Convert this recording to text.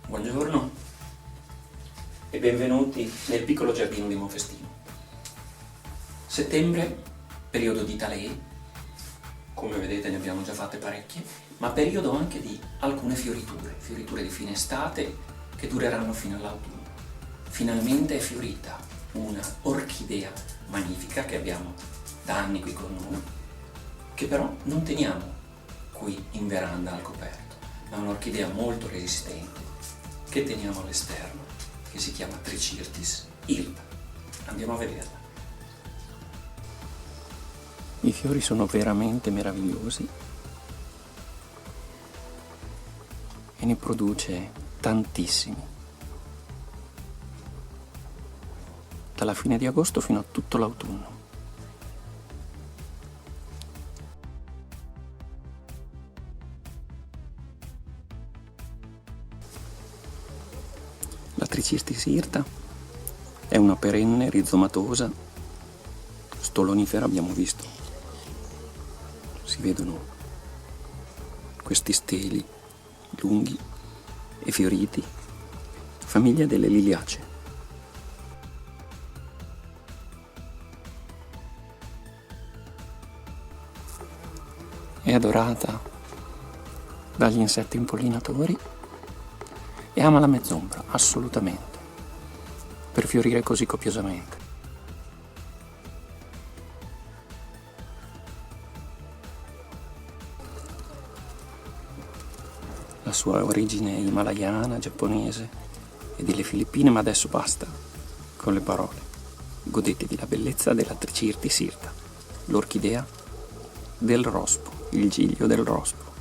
Buongiorno e benvenuti nel piccolo giardino di Monfestino. Settembre, periodo di talee, come vedete ne abbiamo già fatte parecchie, ma periodo anche di alcune fioriture di fine estate che dureranno fino all'autunno. Finalmente è fiorita una orchidea magnifica che abbiamo da anni qui con noi, che però non teniamo qui in veranda al coperto, ma è un'orchidea molto resistente che teniamo all'esterno, che si chiama Trichirtis hirta. Andiamo a vederla. I fiori sono veramente meravigliosi e ne produce tantissimi, dalla fine di agosto fino a tutto l'autunno. La Trichirtis hirta è una perenne rizomatosa, stolonifera abbiamo visto. Si vedono questi steli lunghi e fioriti, famiglia delle liliacee. È adorata dagli insetti impollinatori e ama la mezz'ombra, assolutamente, per fiorire così copiosamente. La sua origine è himalayana, giapponese e delle Filippine, ma adesso basta con le parole. Godetevi la bellezza della Trichirtis hirta, l'orchidea del rospo, il giglio del rospo.